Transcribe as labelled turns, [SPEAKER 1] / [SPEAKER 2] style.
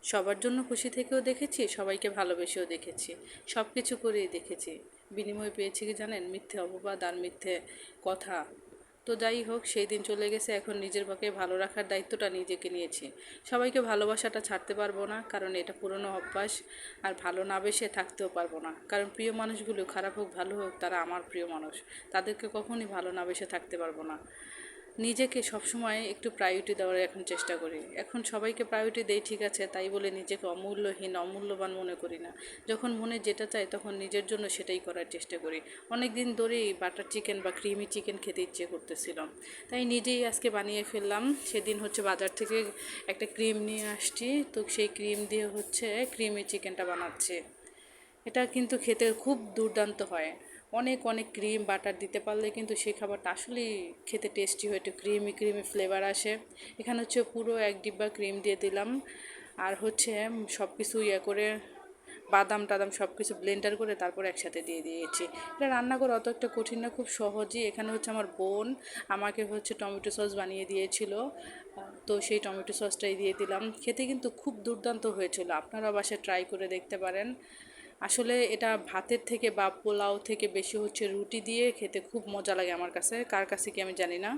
[SPEAKER 1] সবার জন্য খুশি থেকেও দেখেছি, সবাইকে ভালোবেসেও দেখেছি, সব কিছু করেই দেখেছি। বিনিময় পেয়েছি কি জানেন? মিথ্যে অপবাদ আর মিথ্যে কথা। তো যাই হোক, সেই দিন চলে গেছে। এখন নিজের পাকে ভালো রাখার দায়িত্বটা নিজেকে নিয়েছি। সবাইকে ভালোবাসাটা ছাড়তে পারবো না, কারণ এটা পুরনো অভ্যাস। আর ভালো না বেসে থাকতেও পারবো না, কারণ প্রিয় মানুষগুলো খারাপ হোক ভালো হোক তারা আমার প্রিয় মানুষ। তাদেরকে কখনই ভালো না বেসে থাকতে পারবো না। নিজেকে সবসময় একটু প্রায়োরিটি দেওয়ার এখন চেষ্টা করি। এখন সবাইকে প্রায়োরিটি দেই ঠিক আছে, তাই বলে নিজেকে অমূল্যহীন অমূল্যবান মনে করি না। যখন মনে যেটা চাই তখন নিজের জন্য সেটাই করার চেষ্টা করি। অনেক দিন ধরেই বাটার চিকেন বা ক্রিমি চিকেন খেতে ইচ্ছে করতেছিল, তাই নিজেই আজকে বানিয়ে ফেললাম। সেদিন হচ্ছে বাজার থেকে একটা ক্রিম নিয়ে আসছি, তো সেই ক্রিম দিয়ে হচ্ছে ক্রিমি চিকেনটা বানাচ্ছি। এটা কিন্তু খেতে খুব দুর্দান্ত হয়। অনেক অনেক ক্রিম বাটার দিতে পারলে কিন্তু সেই খাবারটা আসলেই খেতে টেস্টি হয়, একটু ক্রিমি ক্রিমি ফ্লেভার আসে। এখানে হচ্ছে পুরো এক ডিব্বা ক্রিম দিয়ে দিলাম। আর হচ্ছে সব কিছু করে বাদাম টাদাম সব কিছু ব্লেন্ডার করে তারপর একসাথে দিয়ে দিয়েছি। এটা রান্না করা অত একটা কঠিন না, খুব সহজই। এখানে হচ্ছে আমার বোন আমাকে হচ্ছে টমেটো সস বানিয়ে দিয়েছিল, তো সেই টমেটো সসটাই দিয়ে দিলাম। খেতে কিন্তু খুব দুর্দান্ত হয়েছিল, আপনারা বাসায় ট্রাই করে দেখতে পারেন। আসলে এটা ভাতের থেকে বা পোলাও থেকে বেশি হচ্ছে রুটি দিয়ে খেতে খুব মজা লাগে আমার কাছে, কার কাছে কি আমি জানি না।